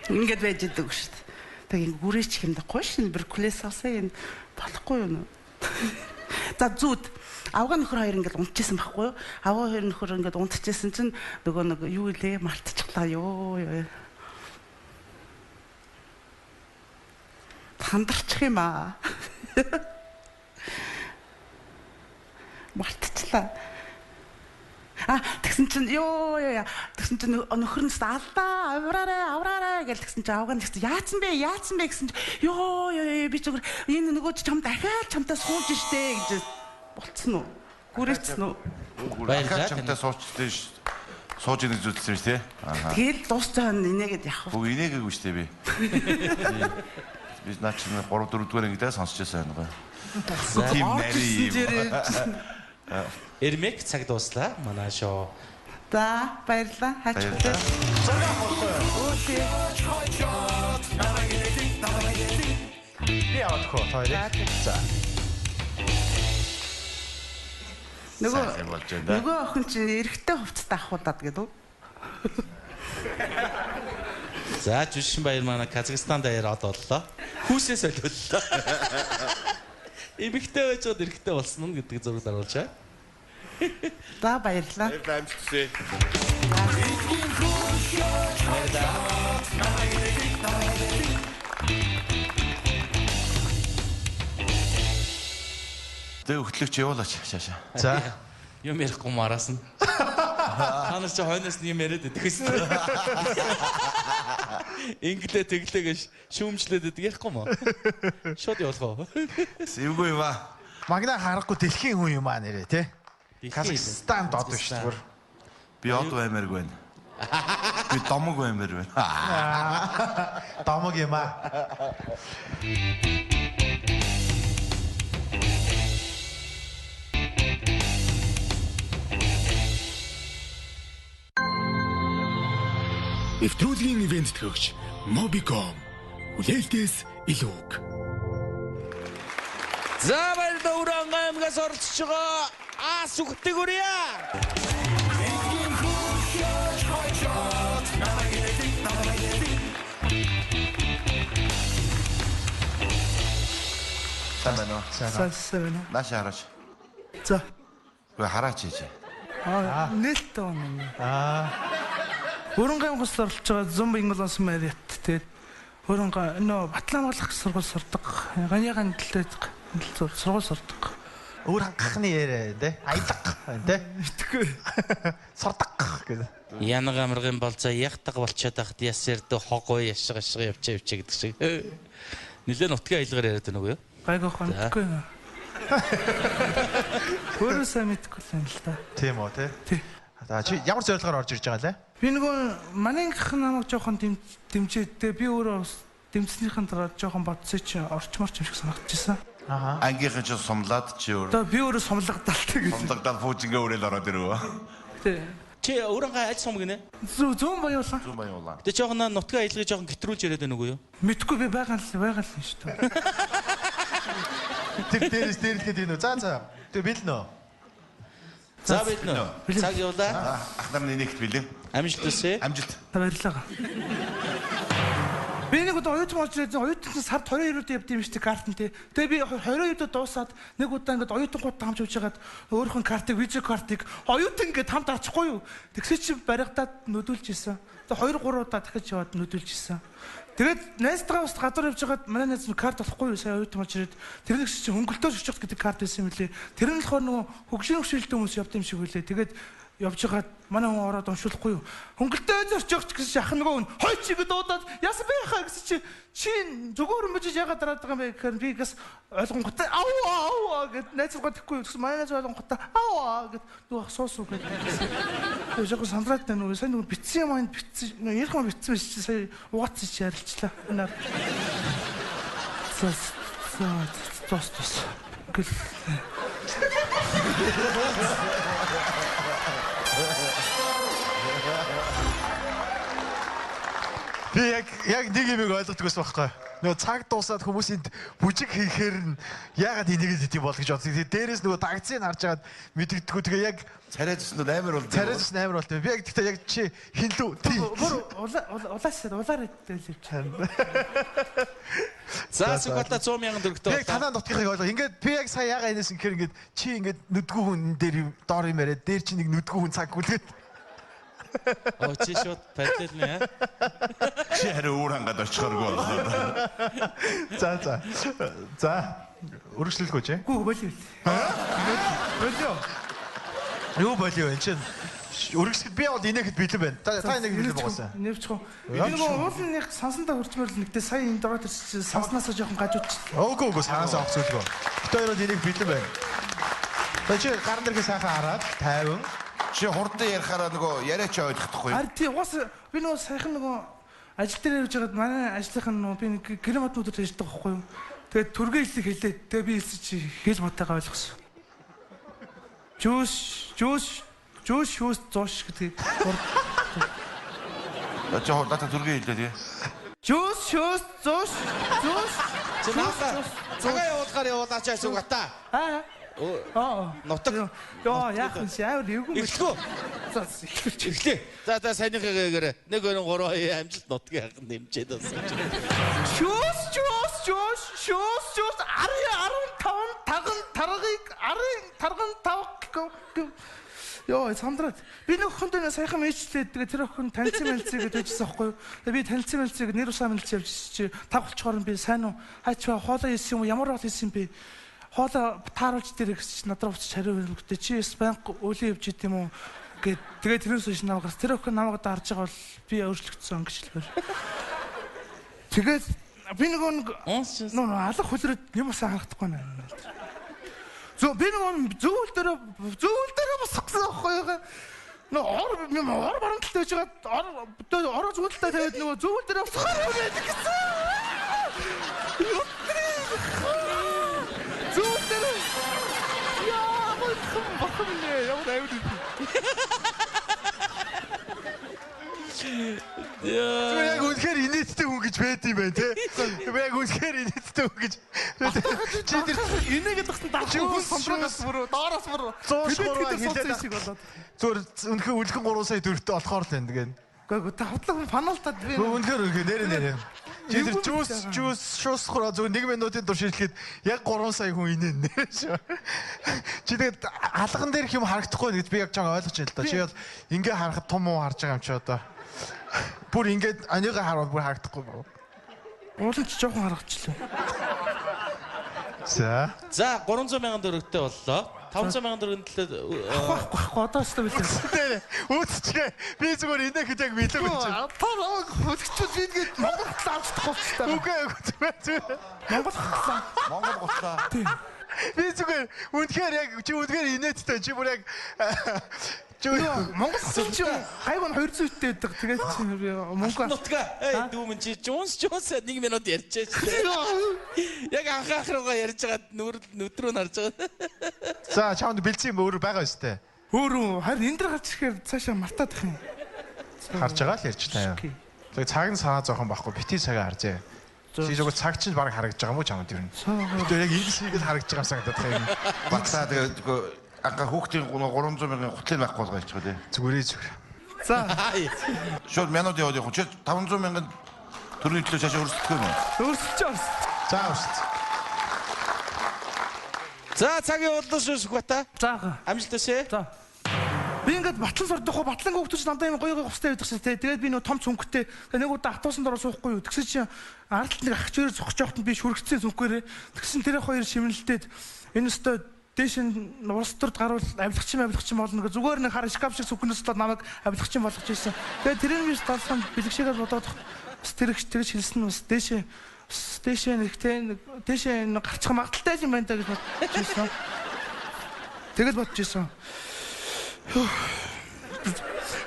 ингээд байж идэг шүү дээ. Тэгээ гүрээч хэмдэхгүй шин Беркулес авсан энэ болохгүй юу? За зүуд авгаа нөхөр хоёр ингээд унтчихсан байхгүй юу? Авгаа хоёр нөхөр ингээд унтчихсан чинь нөгөө нэг юу илээ мартчихлаа ёо. Хандарчих юм аа. Мартчихлаа. Тэгсэн чинь тэгсэн чинь нөхөр нь алдаа авраарай гэж тэгсэн чинь авгаа нэгсэн яатсан бэ гэсэн чинь би зүгээр энэ нөгөө чам дахиад чамтаа сууж штэ гэж болцсон уу гүрээцсэн үү дахиад чамтаа суучдээ сууж ийн зүйлсэн шүү дээ. Тэгэл дуусцаа инээгээд явах. Үгүй инээгээгүй шүү дээ би. Би наач 3 4 дугаар ангидаа сонсч байсан байгаа. Тийм нари. Эрмек цаг дууслаа. Манай шоу. За баярлалаа. Хачигтай. Би авахгүй хоёрыг. За. Нөгөө охин чинь эрэгтэй хувцастай ахуудаад гэдэг үү? За Жүшин баяр манай Казахстан даяар од боллоо. Хүүсээ солиуллаа. Эмэгтэй байж гоод эрэгтэй болсон нь гэдэг зураг даруулж байгаа. За баярлалаа. Амжилтсэ. Тэ хөтлөгч явуулаач шаашаа. За. Юм ярихгүй мараас нь. Та нар чи хойноос нь юм яриад идэх гэсэн. Инглээ тэглээгэж шүүмжлээд идэх ярихгүй мó. Шууд явуулах уу? Эвгүй юм аа. Магна харахгүй дэлхийн хүн юм аа нэрээ тий. Казахстан дод биш зүгээр. Би од баймааргүй байна. Би домог баймаар байна. Домог юм аа. Нэвтрүүлгийн ивент төгч Mobicom үлээлтээс илүүг. За баярлалаа Уран аймгаас оролцож байгаа Ас үхдэг үрье. Самбано. Сасэвэн. Нааш хараач. За. 왜 хараач ийж. Нээлттэй байна. Хөрөнгө аймгаас оролцож байгаа Зумба Инглонс Мэриат тэгээд хөрөнгө нөө Батламгалах сургууль сурдаг. Ганягаан дэлээд сургууль сурдаг. Өөр хангахны яриа тий. Аялга тий. Итгэхгүй. Сурдаг гэдэг. Янаг амрагын болцоо ягтаг болчиход байхад ясэрдэ хог уу яшиг явчаа гэдэг шиг. Нилээ нутгийн аялгаар яриад байна уу юу? Гайгүй хонхгүй. Өөрөө сайн мэдгүй юм л та. Тийм үү тий. За чи ямар зорилгоор орж ирж байгаа лээ? Би нөгөө манайх намайг жоохон дэмжээд би өөрөө дэмжснийхэн дараа жоохон бодсоо чи орчморч юм шиг санагдчихсан. Ангийнхан ч сумлаад чи өөр. Одоо би өөрөө сумлагдaltaй гэж. Сумлагдаад фүүжингээ өрөөл ороод ирвэ. Тий. Чи өөрөнгөө аль сум гинэ? Зүүн баяуулаа. Зүүн баяуулаа. Тэ жоохон нутгийн аялгыг жоохон гэтрүүлж яриад байна уу юу? Мэдгүй би байгаа л шүү дээ. Тэр дээрээс дээрлэхэд энэ үү? За. Тэг бил нөө. За бид нөө. Цаг явуулаа. Ах нарны нэгт билээ. Амжилт хүсье. Амжилт. Баярлалаа. Би нэг удаа оюутан болж ирээд оюутан сард 22-нд явд юм шүү дээ картн тий. Тэгээ би 22-д дуусаад нэг удаа ингээд оюутангуудтай хамт явж байгаад өөрийнхөө картыг видео картыг оюутан ингээд хамт авчихгүй юу. Тэгсээ чи баригдаад нүдүүлж исэн. Тэгээ 2-3 удаа дахиж яваад нүдүүлж исэн. Тэгээд найзтайгаа ус гадуур явж байгаад манай найз нь карт болохгүй юу сая оюутан болж ирээд тэрнээс чи хөнгөлтөөр шигч гэдэг карт байсан юм лээ. Тэр нь болохоор нөгөө хөгжлийн хөвшилтэй хүмүүс явд юм шиг үлээ. Тэгээд явж байгаад манай хүн ороод уншуулахгүй юу. Хөнгөлтөө зорчогч гэсэн шахна нөгөө хүн хой чи гэдэг дуудаад яасан бэ хаа гэсэн чи зүгээр юм бижиж ягаад дараад байгаа юм бэ гэхээр би гээс ойлгонготой аа гэд найзгаа тэхгүй юу гэсэн манай найз ойлгонготой аа гэд нөгөө суусуу гэдэг. Тэгээ жоохон сандраад байна уу сайн нөгөө битсэн юм битсэн ярих юм битсэн биш чи сая угаацсан чи ярилчлаа. Тос. Гэл Би яг нэг юм ойлгодог байсан байхгүй. Нөгөө цаг дуусаад хүмүүсийн бүжиг хийхээр нь яагаад энийг л идэв бол гэж бодсон. Тэгээ дээрээс нөгөө тагцыг харж агаад мэддэггүй. Тэгээ яг царайжснууд амар бол. Царайжсэн амар бол. Би яг гэхдээ яг чи хинлүү тий. Улаар хэлж чана. За сүгата 100,000 төгрөгтэй. Яг танаа нутгийнхыг ойлго. Ингээд би яг сая яагаад энэс ингэхээр ингээд чи ингээд нүдгүй хүн дээр доор юм яриад дээр чи нэг нүдгүй хүн цаг хүлээд. Оо чи шууд параллельнэ. Чи хараа өөр хангаад очихоргүй боллоо. За. Өргөжлөлгөө чи. Гүү болио. Болио. Юу болио энэ чинь. Өргөсгөл би бол инээхэд бэлэн байна. Та энийг хэлээ богоосаа. Нэвчгүй. Энэ нөгөө уулын нэг сансандаа хурцмаар нэгтэй сая энэ дороо төрч санснасаа жоохон гажууч. Үгүй санаасаа авах зүйлгүй. Бид хоёроо энийг бэлэн байна. Та чи гар дэргээ сайхан хараад 50. Чи хурдан ярихаараа нөгөө яриач ойлгохгүй. Харин тий угаас би нөгөө сайхан нөгөө ажил дээр явж байгаад манай ажлынхан нөгөө би нэг гэрматнуудад ажилладаг байхгүй юу. Тэгээд түргээ хэллийг хэлээд тэгээ би хэлсэн чи хэл мотойгоо ойлгосон. шүүс зоош гэдэг. 저 나한테 들게 일대지. Жүүс зоош. цагаа явуулахаар явуулаач асуугата. Нутаг. Яа яах вэ? Амар эвгүй. Эхлэв. Эхлэв. За сайныхаа нэг 2 3 амжилт нутгийн хаан нэмчээд болсон. Шүүс 15 тарган Йоо, самдраад. Би нэг хүндээ саяхан мэйжлээ. Тэгээ тэр охин танилцсан мэлцээ гэж хэлсэн байхгүй юу? Тэгээ би танилцсан мэлцээг нэр усаа мэлцээ явж чи тав болчоор би сайн уу? Хайчаа хоолоо исэн юм уу? Ямар бол исэн бэ? Хоолоо тааруулж дээр гэж надад уцаж хариу өгдөө. Чи эс банк өөлийн явж идэм үү? Гэт тэгээ тэрнээс иш намаагаас тэр охин намайг дарж байгаа бол би өөрчлөгдсөн гэж хэлбэр. Тэгээд би нэг алга хөлрөд юмсаа харагдахгүй нэ. Би нэг зүйл дээр босгосон байхгүй юу? Ор барамталтай байж байгаа ороо зүйлтэй тавиад нөгөө зүйл дээр босгохоор байдаг гэсэн. Зүйл дээр яа бохомлээ ямар аюул. Яг үнэхээр инээдтэй хүн гэж байд юм байна те. Яг үнэхээр инээдтэй хүн гэж. Чи тэр инээгээд тахсан даахгүй компромисс бүр доороос бүр 103 хэлээд болоод. Зүгээр үнэхээр үлгэн 3 сая төгрөгтэй болохоор л энэ тэгээд. Гэхдээ та хутлаг фаналтад би үнэхээр нэрээ. Чи тэр шүүс хураа зөв 1 минутын турш ирэхэд яг 3 сая хүн инээн нэр шүү. Чи тэгээд алган дээр юм харагдахгүй гэж би яг чам ойлгож байна л да. Чи бол ингээ харахад том уу харж байгаа юм чи одоо. Бүр ингээд аныгаа хараад бүр харагдахгүй байна. Уулын ч жоохон харагчлаа. За 300,000 төгрөгтэй боллоо. 500,000 төгрөгийн төлөө авахгүй одоо ч билээ. Үүсчихээ. Би зүгээр инээхэд яг билээ гэж. Тараа хөлгчүүд ингээд Монгол хутлаа авчихгүй ч та. Үгүй зүгээр. Монгол хутлаа. Би зүгээр үнэхээр яг чи үнэхээр инээдтэй чи бүр яг Монгол хүн чинь хайгон 200-тэй байдаг. Тэгээд чи мөнгө нутгаа. Дүүмэн чи Жонс 1 минут ярьчихээ чи. Яг анхаах руугаа ярьж байгаа нүдрөө харж байгаа. За чамд бэлдсэн юм өөр байгаа өстэй. Өөрөө харин энэ дэр гарч ирэхээр цаашаа мартаад их юм. Харж байгаа л ярьж таа. Тэгээд цаг нь санаа зоохон байхгүй бити цагаа харжээ. Чи зөвхөн цаг чинь баг харагдаж байгаа мó чамд юу? Тэгээд яг энэ шиг л харагдаж байгаа санагдаад байгаа юм. Багсаа тэгээд 아까 хүүхдийн 300,000 хутлын байхгүй болгоо ичгүй тий. Зүгээр. За. Шууд минут яваад явах. Чи 500,000 төгрөгийн төлөө цаашаа өрсөлдөх юм уу? Өрсөлдөж. За өрсөлд. За цагийн бодлоо шүүсэх бата. За. Амжилт өсөө. За. Би ингээд батлан сордохгүй батлан хөөгдөж дандаа юм гоё хувцастай байдаг шээ. Тэгээд би нөгөө том цүнхтэй нэг удаа автобусанд ороо суухгүй юу. Тэгсэн чинь аралт нэг ахчээр зогсож явахад би шүргцэн цүнхгээрээ. Тэгсэн тэр хоёр шимнэлдээд энэ өстой дэш урс төрд гарвал авилгачин болно гэж зүгээр нэг хар шкаф шиг сүхнээс л намайг авилгачин болгож ирсэн. Тэгээд тэрийг би талсан бэлгшээгээр бодоод бас тэрэгч хэлсэн нь бас дэшээ нэг гарчих магадaltaй юм байна даа гэж бодож ирсэн. Тэгэл бодож ирсэн.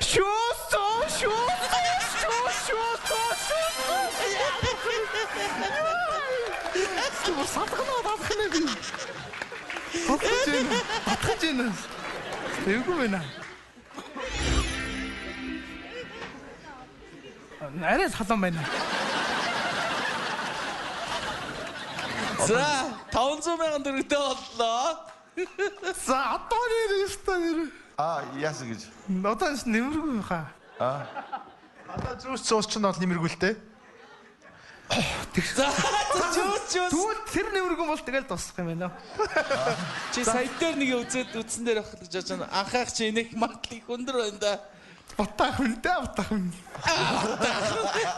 Шүүс. Батгаж байна. Эвгүй байна. Арай салан байна. За 500,000 төгрөгтэй боллоо. За одоо нэр. яасан гэж. Одоо нэмэргүй хаа. Одоо зүүс ч нь бол нэмэргүүлтэй. За Тэгвэл тэр нэмэргүй бол тэгэл дуусах юм байна. Чи сая дээр нэг үзсэн дээр авах гэж бодож байна. Анхаах чи нэг магадлал их өндөр байна да. Батах хүн.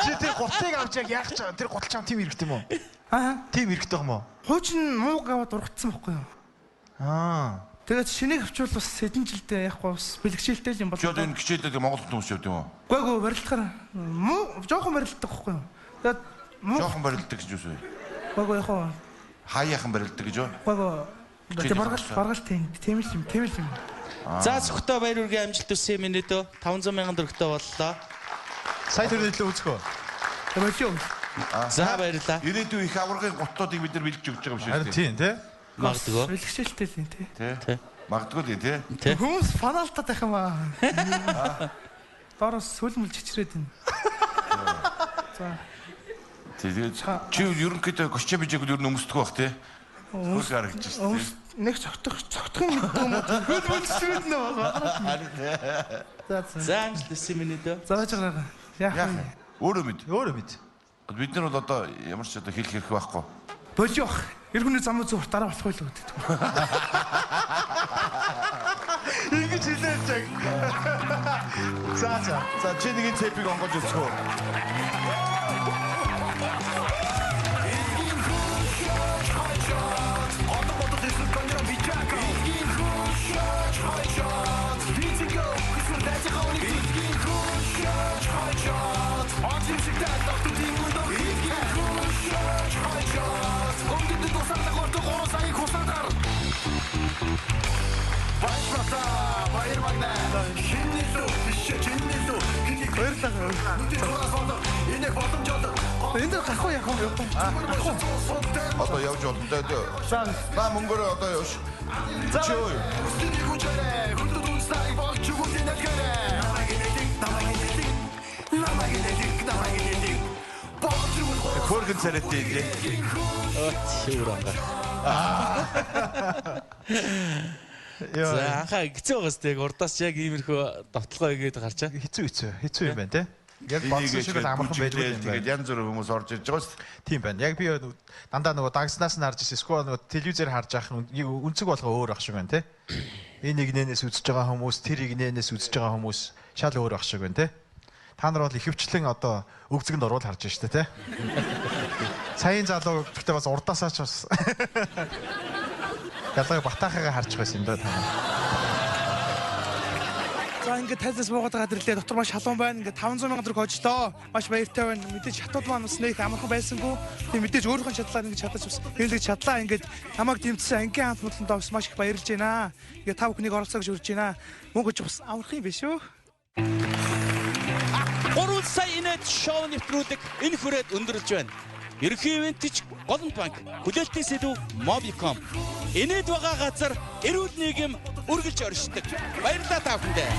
Чи тэр гутыг авч яах ч тэр гутал чам тим хэрэгтэй юм уу? Тим хэрэгтэй юм уу? Хуучин мууг аваад ургацсан байхгүй юу? Тэгээд шинийг авчвал бас хэдэн жилдээ яахгүй бас бэлгшээлтэй юм бол. Чи одоо энэ гिचээлдэг Монгол хүмүүс явд юм уу? Үгүй барилдахаар муу жоохон барилддаг байхгүй юу? Тэгээд жоохон барилддаг гэж үсвэ. Үгүй яхаа. Хаяахан барилддаг гэж юу? Үгүй баргалт тийм л юм. За зөвхөн баяр үргийн амжилт өсөө минутөө 500,000 төгрөгтэй боллоо. Сая төрөлөө үзэхөө. Төлөв. За баярлалаа. Ирээдүйн их аваргын гутлуудыг бид нар бэлдэж өгч байгаа юм шиг тийм тий. Магадгүй. Бэлгшээлтэй л тий. Магадгүй л тий. Хүмүүс фанаалтаад байх юм аа. Доороос сүлмэл чичрээд байна. За. Тэгээд чи ерөнхийдөө гоччо бижээгүүд ер нь өмсдөг байх тий. Хөөс харагдаж шүү дээ. Нэг цогтох юм юм уу? Хөлмөл чичрээд нэ байна. За амжилт минут. За жагаа. Яах вэ? Өөрөө мэд. Бид нар бол одоо ямар ч одоо хэлэх хэрэг байхгүй. Болиох. Эр хүний зам зүрх дараа болох байлгүй гэдэг. Ингэж хэлээч яг. За чи нэг цэпиг онгож өсгөө. Энд гарах уу яах вэ? Одоо явж болно. За мөнгөөр одоо явш. За. Хөргөн царайтай дээ. За анхаа хэцүү байгаас тэг урдаас яг иймэрхүү довтлогоо игээд гарчаа. Хэцүү юм байна те. Яг бодсон шиг л амархан байж байгаа юм байна. Тэгээд янз бүрийн хүмүүс орж ирж байгаа шүү дээ. Тийм байна. Яг би дандаа нөгөө дагснаас нь харж ирсэн. Эсвэл нөгөө телевизээр харж байгаа хүн үнцэг болгоо өөр ах шиг байна те. Энэ игнэнээс үзэж байгаа хүмүүс, тэр игнэнээс үзэж байгаа хүмүүс шал өөр ах шиг байна те. Та нар бол ихэвчлэн одоо өвзгөнд орвол харж байна шүү дээ те. Саяын залуу гэхдээ бас урдаасаа ч бас ялгаа батахагаа харж байсан юм даа та. За ингээд тайлбарс буугаад байгаа дэрлээ дотор маш халуун байна. Ингээд 500 сая төгрөг хожлоо. Маш баяртай байна. Мэдээж хатууд маань бас нэг амархан байсангүй. Тийм мэдээж өөрийнхөө чадлаар ингээд чадаж бас хэлж чадлаа. Ингээд намайг дэмжсэн ангийн хамт хөдлөнд бас маш их баярлж байна. Ингээд та бүхнийг оролцоо гэж урьж байна. Мөнгөж бас амархан юм биш үү? 3 сая инээд шоу нэвтрүүлэг энэ хүрээд өндөрлж байна. Ерөнхий ивентч Голомт банк, хүлээлтийн сэдв Mobicom. Инээд байгаа газар эрүүл нийгэм үргэлж оршдог. Баярлалаа та бүхэндээ.